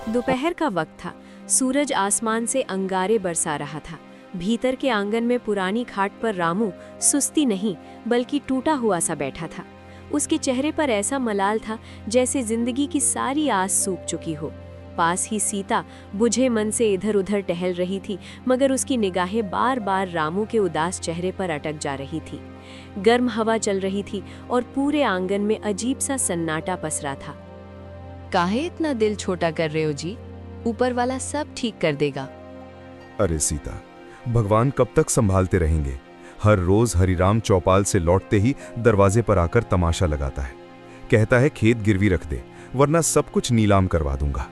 दोपहर का वक्त था। सूरज आसमान से अंगारे बरसा रहा था। भीतर के आंगन में पुरानी खाट पर रामू सुस्ती नहीं बल्कि टूटा हुआ सा बैठा था। उसके चेहरे पर ऐसा मलाल था जैसे जिंदगी की सारी आस सूख चुकी हो। पास ही सीता बुझे मन से इधर उधर टहल रही थी, मगर उसकी निगाहें बार बार रामू के उदास चेहरे पर अटक जा रही थी। गर्म हवा चल रही थी और पूरे आंगन में अजीब सा सन्नाटा पसरा था। काहे इतना दिल छोटा कर रहे हो जी? ऊपर वाला सब ठीक कर देगा। अरे सीता, भगवान कब तक संभालते रहेंगे? हर रोज हरिराम चौपाल से लौटते ही दरवाजे पर आकर तमाशा लगाता है। कहता है खेत गिरवी रख दे वरना सब कुछ नीलाम करवा दूंगा।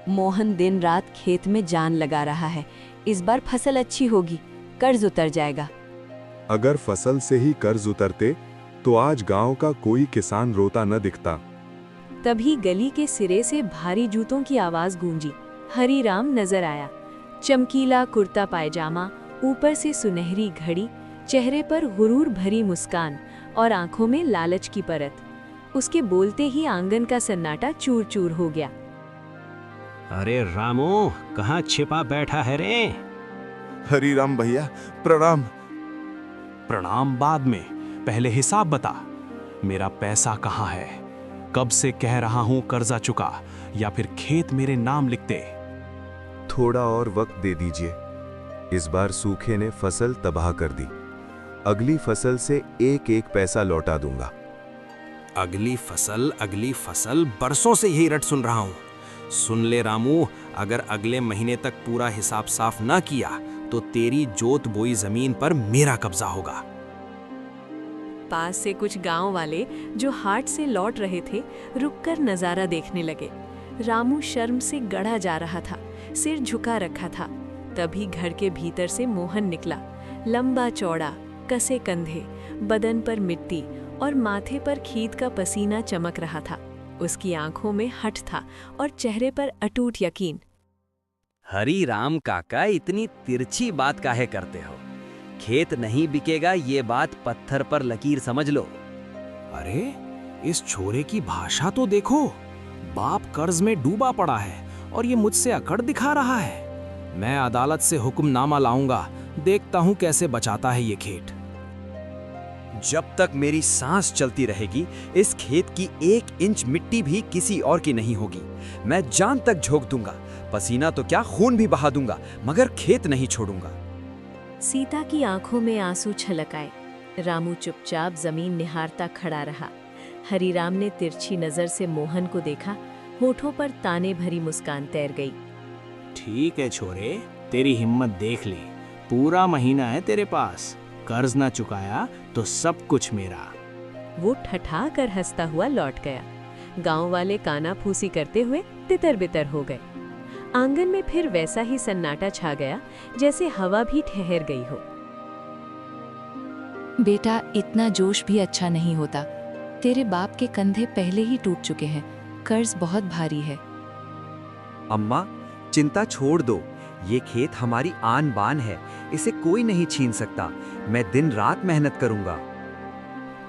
मोहन दिन रात खेत में जान लगा रहा है। इस बार फसल अच्छी होगी, कर्ज उतर जाएगा। अगर फसल से ही कर्ज उतरते तो आज गांव का कोई किसान रोता न दिखता। तभी गली के सिरे से भारी जूतों की आवाज गूंजी। हरिराम नजर आया। चमकीला कुर्ता पायजामा, ऊपर से सुनहरी घड़ी, चेहरे पर गुरूर भरी मुस्कान और आंखों में लालच की परत। उसके बोलते ही आंगन का सन्नाटा चूर चूर हो गया। अरे रामू, कहाँ छिपा बैठा है रे? हरिराम भैया प्रणाम। प्रणाम बाद में, पहले हिसाब बता। मेरा पैसा कहाँ है? कब से कह रहा हूँ कर्जा चुका या फिर खेत मेरे नाम लिख दे। थोड़ा और वक्त दे दीजिए। इस बार सूखे ने फसल तबाह कर दी। अगली फसल से एक एक पैसा लौटा दूंगा। अगली फसल, बरसों से यही रट सुन रहा हूँ। सुन ले रामू, अगर अगले महीने तक पूरा हिसाब साफ ना किया तो तेरी जोत बोई जमीन पर मेरा कब्जा होगा। पास से कुछ गांव वाले जो हाट से लौट रहे थे रुककर नजारा देखने लगे। रामू शर्म से गड़ा जा रहा था, सिर झुका रखा था। तभी घर के भीतर से मोहन निकला। लंबा चौड़ा, कसे कंधे, बदन पर मिट्टी और माथे पर खीत का पसीना चमक रहा था। उसकी आंखों में हठ था और चेहरे पर अटूट यकीन। हरी राम काका, इतनी तिरछी बात काहे करते हो? खेत नहीं बिकेगा ये बात पत्थर पर लकीर समझ लो। अरे इस छोरे की भाषा तो देखो। बाप कर्ज में डूबा पड़ा है और ये मुझसे अकड़ दिखा रहा है। मैं अदालत से हुक्मनामा लाऊंगा, देखता हूं कैसे बचाता है ये खेत। जब तक मेरी सांस चलती रहेगी इस खेत की 1 इंच मिट्टी भी किसी और की नहीं होगी। मैं जान तक झोंक दूंगा, पसीना तो क्या खून भी बहा दूंगा, मगर खेत नहीं छोड़ूंगा। सीता की आंखों में आंसू छलक आए। रामू चुपचाप जमीन निहारता खड़ा रहा। हरिराम ने तिरछी नजर से मोहन को देखा। होठों पर ताने भरी मुस्कान तैर गई। ठीक है छोरे, तेरी हिम्मत देख ली। पूरा महीना है तेरे पास, कर्ज ना चुकाया तो सब कुछ मेरा। वो ठठा कर हंसता हुआ लौट गया। गांव वाले काना फूसी करते हुए तितर बितर हो गए। आंगन में फिर वैसा ही सन्नाटा छा गया जैसे हवा भी ठहर गई हो। बेटा, इतना जोश भी अच्छा नहीं होता। तेरे बाप के कंधे पहले ही टूट चुके हैं, कर्ज बहुत भारी है। अम्मा, चिंता छोड़ दो। ये खेत हमारी आन बान है, इसे कोई नहीं छीन सकता। मैं दिन रात मेहनत करूंगा।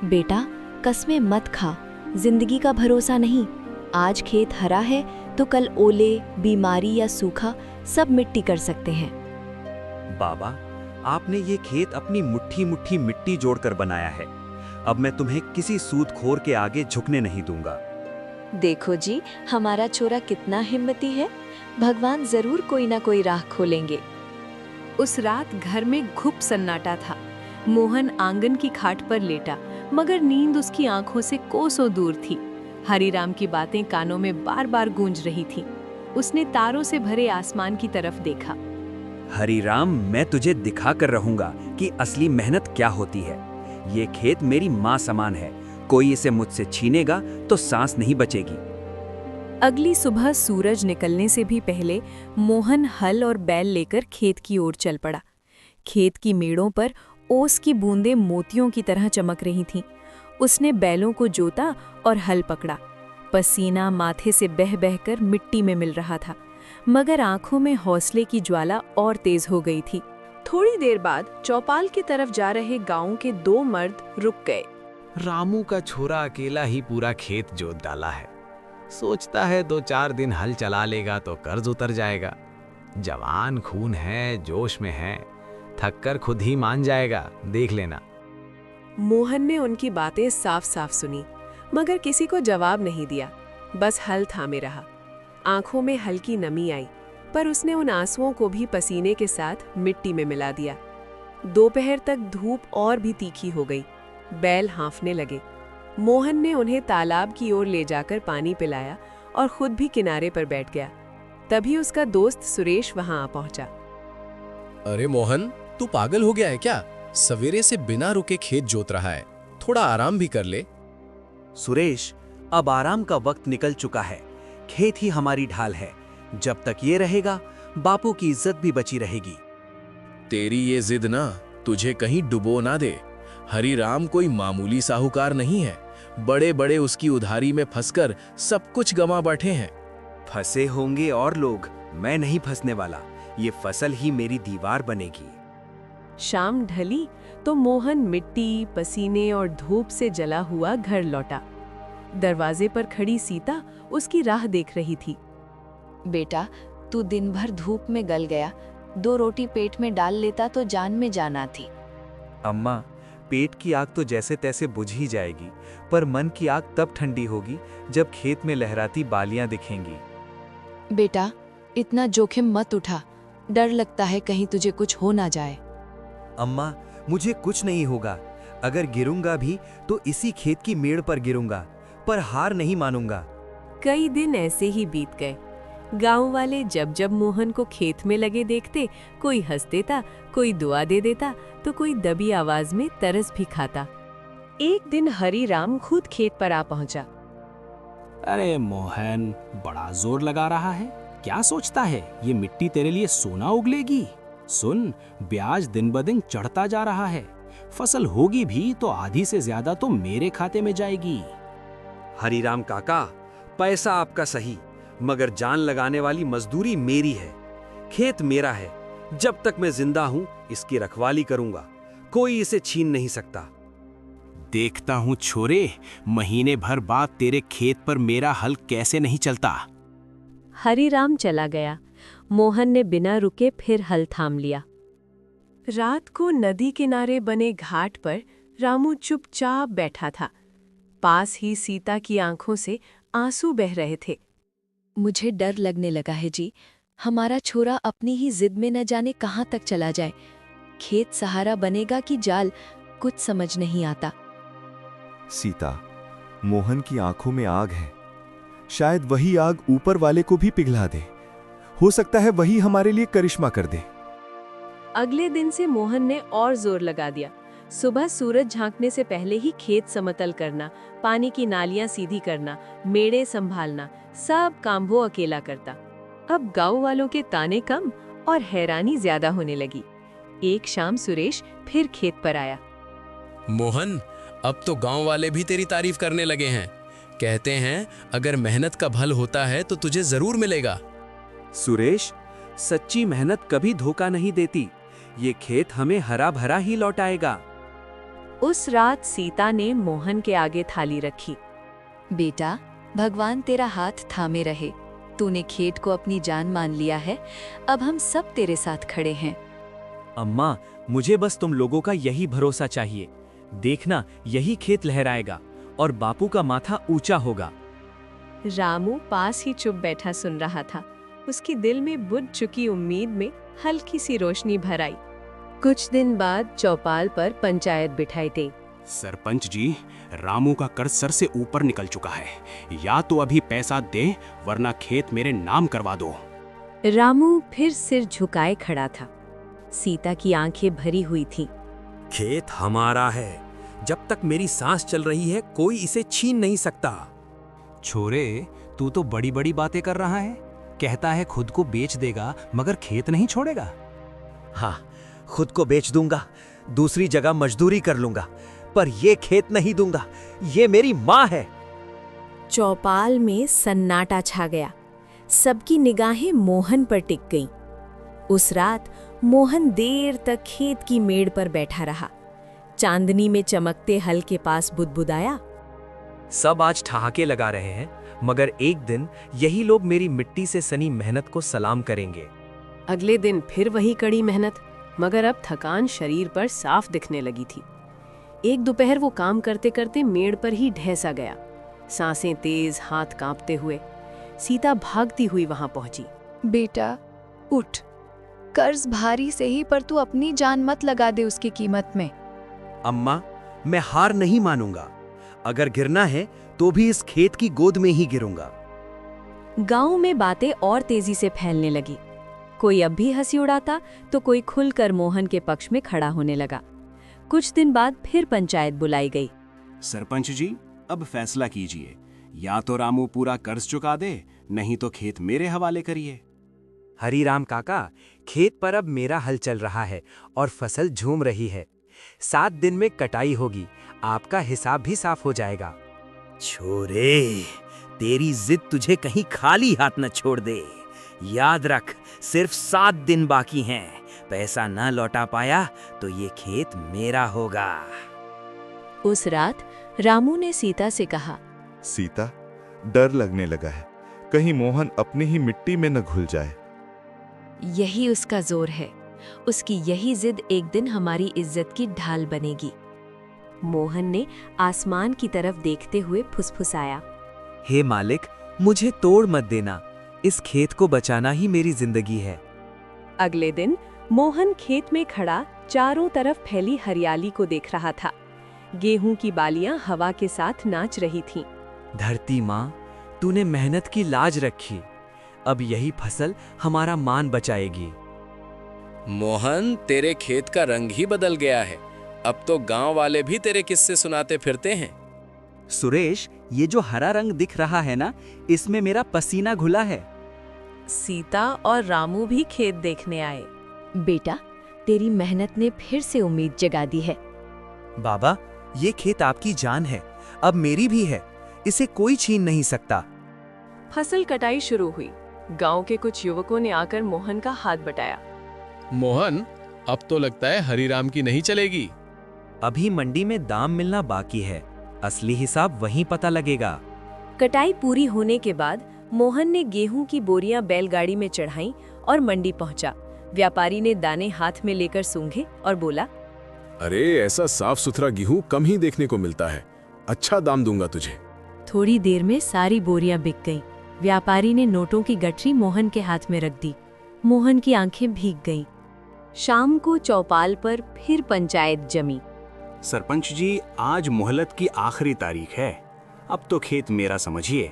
बेटा, कसमें मत खा। जिंदगी का भरोसा नहीं। आज खेत हरा है तो कल ओले, बीमारी या सूखा सब मिट्टी कर सकते हैं। बाबा, आपने ये खेत अपनी मुट्ठी मुट्ठी मिट्टी जोड़कर बनाया है। अब मैं तुम्हें किसी सूदखोर के आगे झुकने नहीं दूंगा। देखो जी, हमारा छोरा कितना हिम्मती है। भगवान जरूर कोई ना कोई राह खोलेंगे। उस रात घर में घुप सन्नाटा था। मोहन आंगन की खाट पर लेटा, मगर नींद उसकी आंखों से कोसों दूर थी। हरिराम की बातें कानों में बार बार गूंज रही थीं। उसने तारों से भरे आसमान की तरफ देखा। हरिराम, मैं तुझे दिखा कर रहूंगा कि असली मेहनत क्या होती है। ये खेत मेरी माँ समान है, कोई इसे मुझसे छीनेगा तो सांस नहीं बचेगी। अगली सुबह सूरज निकलने से भी पहले मोहन हल और बैल लेकर खेत की ओर चल पड़ा। खेत की मेड़ों पर ओस की बूंदें मोतियों की तरह चमक रही थीं। उसने बैलों को जोता और हल पकड़ा। पसीना माथे से बह बहकर मिट्टी में मिल रहा था, मगर आंखों में हौसले की ज्वाला और तेज हो गई थी। थोड़ी देर बाद चौपाल की तरफ जा रहे गांव के 2 मर्द रुक गए। रामू का छोरा अकेला ही पूरा खेत जोत डाला है। सोचता है 2-4 दिन हल चला लेगा तो कर्ज उतर जाएगा। जवान खून है, जोश में है, थक कर खुद ही मान जाएगा, देख लेना। मोहन ने उनकी बातें साफ साफ सुनी, मगर किसी को जवाब नहीं दिया, बस हल थामे रहा। आंखों में हल्की नमी आई, पर उसने उन आंसुओं को भी पसीने के साथ मिट्टी में मिला दिया। दोपहर तक धूप और भी तीखी हो गई, बैल हाँफने लगे। मोहन ने उन्हें तालाब की ओर ले जाकर पानी पिलाया और खुद भी किनारे पर बैठ गया। तभी उसका दोस्त सुरेश वहां आ पहुंचा। अरे मोहन, तू पागल हो गया है क्या? सवेरे से बिना रुके खेत जोत रहा है, थोड़ा आराम भी कर ले। सुरेश, अब आराम का वक्त निकल चुका है। खेत ही हमारी ढाल है। जब तक ये रहेगा, बापू की इज्जत भी बची रहेगी। तेरी ये जिद ना तुझे कहीं डुबो ना दे। हरिराम कोई मामूली साहूकार नहीं है। बड़े बड़े उसकी उधारी में फंसकर सब कुछ गंवा बैठे हैं। फंसे होंगे और लोग, मैं नहीं फंसने वाला। ये फसल ही मेरी दीवार बनेगी। शाम ढली तो मोहन मिट्टी, पसीने और धूप से जला हुआ घर लौटा। दरवाजे पर खड़ी सीता उसकी राह देख रही थी। बेटा, तू दिन भर धूप में गल गया, 2 रोटी पेट में डाल लेता तो जान में जान आती। अम्मा, पेट की आग तो जैसे तैसे बुझ ही जाएगी, पर मन की आग तब ठंडी होगी जब खेत में लहराती बालियां दिखेंगी। बेटा, इतना जोखिम मत उठा, डर लगता है कहीं तुझे कुछ हो ना जाए। अम्मा, मुझे कुछ नहीं होगा। अगर गिरूंगा भी तो इसी खेत की मेड़ पर गिरूंगा, पर हार नहीं मानूंगा। कई दिन ऐसे ही बीत गए। गांव वाले जब जब मोहन को खेत में लगे देखते, कोई हंस देता, कोई दुआ दे देता, तो कोई दबी आवाज में तरस भी खाता। एक दिन हरिराम खुद खेत पर आ पहुंचा। अरे मोहन, बड़ा जोर लगा रहा है। क्या सोचता है ये मिट्टी तेरे लिए सोना उगलेगी? सुन, ब्याज दिन ब दिन चढ़ता जा रहा है। फसल होगी भी तो आधी से ज्यादा तो मेरे खाते में जाएगी। हरिराम काका, पैसा आपका सही, मगर जान लगाने वाली मजदूरी मेरी है। खेत मेरा है। जब तक मैं जिंदा हूं, इसकी रखवाली करूंगा। कोई इसे छीन नहीं सकता। देखता हूँ छोरे, महीने भर बाद तेरे खेत पर मेरा हल कैसे नहीं चलता। हरिराम चला गया। मोहन ने बिना रुके फिर हल थाम लिया। रात को नदी किनारे बने घाट पर रामू चुपचाप बैठा था। पास ही सीता की आंखों से आंसू बह रहे थे। मुझे डर लगने लगा है जी, हमारा छोरा अपनी ही जिद में न जाने कहाँ तक चला जाए। खेत सहारा बनेगा कि जाल, कुछ समझ नहीं आता। सीता, मोहन की आंखों में आग है। शायद वही आग ऊपर वाले को भी पिघला दे। हो सकता है वही हमारे लिए करिश्मा कर दे। अगले दिन से मोहन ने और जोर लगा दिया। सुबह सूरज झांकने से पहले ही खेत समतल करना, पानी की नालियां सीधी करना, मेड़े संभालना, सब काम वो अकेला करता। अब गांव वालों के ताने कम और हैरानी ज्यादा होने लगी। एक शाम सुरेश फिर खेत पर आया। मोहन, अब तो गांव वाले भी तेरी तारीफ करने लगे हैं। कहते हैं अगर मेहनत का फल होता है तो तुझे जरूर मिलेगा। सुरेश, सच्ची मेहनत कभी धोखा नहीं देती। ये खेत हमें हरा भरा ही लौटाएगा। उस रात सीता ने मोहन के आगे थाली रखी। बेटा, भगवान तेरा हाथ थामे रहे। तूने खेत को अपनी जान मान लिया है, अब हम सब तेरे साथ खड़े हैं। अम्मा, मुझे बस तुम लोगों का यही भरोसा चाहिए। देखना, यही खेत लहराएगा और बापू का माथा ऊंचा होगा। रामू पास ही चुप बैठा सुन रहा था। उसकी दिल में बुझ चुकी उम्मीद में हल्की सी रोशनी भर आई। कुछ दिन बाद चौपाल पर पंचायत बिठाई गई। सरपंच जी, रामू का कर्ज सर से ऊपर निकल चुका है। या तो अभी पैसा दे, वरना खेत मेरे नाम करवा दो। रामू फिर सिर झुकाए खड़ा था। सीता की आंखें भरी हुई थीं। खेत हमारा है। जब तक मेरी सांस चल रही है, कोई इसे छीन नहीं सकता। छोरे, तू तो बड़ी बड़ी बातें कर रहा है। कहता है खुद को बेच देगा, मगर खेत नहीं छोड़ेगा। हाँ, खुद को बेच दूंगा, दूसरी जगह मजदूरी कर लूंगा, पर ये खेत नहीं दूंगा। ये मेरी माँ है। चौपाल में सन्नाटा छा गया। सबकी निगाहें मोहन पर टिक गईं। उस रात मोहन देर तक खेत की मेड़ पर बैठा रहा। चांदनी में चमकते हल के पास बुदबुदाया। सब आज ठहाके लगा रहे हैं, मगर एक दिन यही लोग मेरी मिट्टी से सनी मेहनत को सलाम करेंगे। अगले दिन फिर वही कड़ी मेहनत, मगर अब थकान शरीर पर साफ दिखने लगी थी। एक दोपहर वो काम करते करते मेड़ पर ही ढह सा गया, सांसें तेज, हाथ कांपते हुए। सीता भागती हुई वहां पहुंची। बेटा उठ, कर्ज भारी से ही पर तू अपनी जान मत लगा दे उसकी कीमत में। अम्मा, मैं हार नहीं मानूंगा। अगर गिरना है तो भी इस खेत की गोद में ही गिरूंगा। गांव में बातें और तेजी से फैलने लगी। कोई अब भी हंसी उड़ाता तो कोई खुलकर मोहन के पक्ष में खड़ा होने लगा। कुछ दिन बाद फिर पंचायत बुलाई गई। सरपंच जी, अब फैसला कीजिए। या तो रामू पूरा कर्ज चुका दे, नहीं तो खेत मेरे हवाले करिए। हरीराम काका, खेत पर अब मेरा हल चल रहा है और फसल झूम रही है। 7 दिन में कटाई होगी, आपका हिसाब भी साफ हो जाएगा। छोरे, तेरी जिद तुझे कहीं खाली हाथ न छोड़ दे। याद रख, सिर्फ 7 दिन बाकी हैं। पैसा न लौटा पाया तो ये खेत मेरा होगा। उस रात रामू ने सीता से कहा, सीता, डर लगने लगा है, कहीं मोहन अपनी ही मिट्टी में न घुल जाए। यही उसका जोर है। उसकी यही जिद एक दिन हमारी इज्जत की ढाल बनेगी। मोहन ने आसमान की तरफ देखते हुए फुसफुसाया, हे मालिक, मुझे तोड़ मत देना। इस खेत को बचाना ही मेरी जिंदगी है। अगले दिन मोहन खेत में खड़ा चारों तरफ फैली हरियाली को देख रहा था। गेहूं की बालियां हवा के साथ नाच रही थीं। धरती माँ, तूने मेहनत की लाज रखी। अब यही फसल हमारा मान बचाएगी। मोहन, तेरे खेत का रंग ही बदल गया है। अब तो गांव वाले भी तेरे किस्से सुनाते फिरते हैं। सुरेश, ये जो हरा रंग दिख रहा है ना, इसमें मेरा पसीना घुला है। सीता और रामू भी खेत देखने आए। बेटा, तेरी मेहनत ने फिर से उम्मीद जगा दी है। बाबा, ये खेत आपकी जान है, अब मेरी भी है। इसे कोई छीन नहीं सकता। फसल कटाई शुरू हुई। गांव के कुछ युवकों ने आकर मोहन का हाथ बटाया। मोहन, अब तो लगता है हरीराम की नहीं चलेगी। अभी मंडी में दाम मिलना बाकी है, असली हिसाब वहीं पता लगेगा। कटाई पूरी होने के बाद मोहन ने गेहूं की बोरियां बैलगाड़ी में चढ़ाईं और मंडी पहुंचा। व्यापारी ने दाने हाथ में लेकर सूंघे और बोला, अरे, ऐसा साफ सुथरा गेहूं कम ही देखने को मिलता है। अच्छा दाम दूंगा तुझे। थोड़ी देर में सारी बोरियां बिक गईं। व्यापारी ने नोटों की गठरी मोहन के हाथ में रख दी। मोहन की आंखें भीग गईं। शाम को चौपाल पर फिर पंचायत जमी। सरपंच जी, आज मोहलत की आखिरी तारीख है। अब तो खेत मेरा समझिए।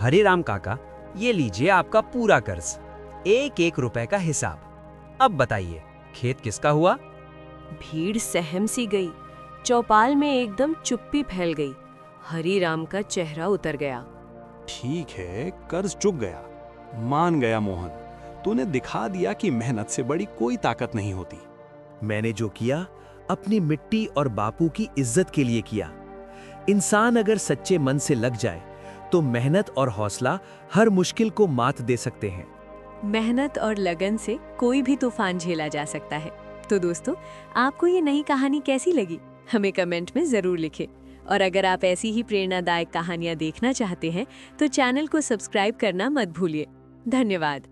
हरीराम काका, ये लीजिए आपका पूरा कर्ज, 1-1 रुपए का हिसाब। अब बताइए, खेत किसका हुआ? भीड़ सहम सी गई। चौपाल में एकदम चुप्पी फैल गई। हरीराम का चेहरा उतर गया। ठीक है, कर्ज चुक गया, मान गया मोहन। तूने दिखा दिया कि मेहनत से बड़ी कोई ताकत नहीं होती। मैंने जो किया अपनी मिट्टी और बापू की इज्जत के लिए किया। इंसान अगर सच्चे मन से लग जाए तो मेहनत और हौसला हर मुश्किल को मात दे सकते हैं। मेहनत और लगन से कोई भी तूफान झेला जा सकता है। तो दोस्तों, आपको ये नई कहानी कैसी लगी? हमें कमेंट में जरूर लिखें। और अगर आप ऐसी ही प्रेरणादायक कहानियां देखना चाहते हैं तो चैनल को सब्सक्राइब करना मत भूलिए। धन्यवाद।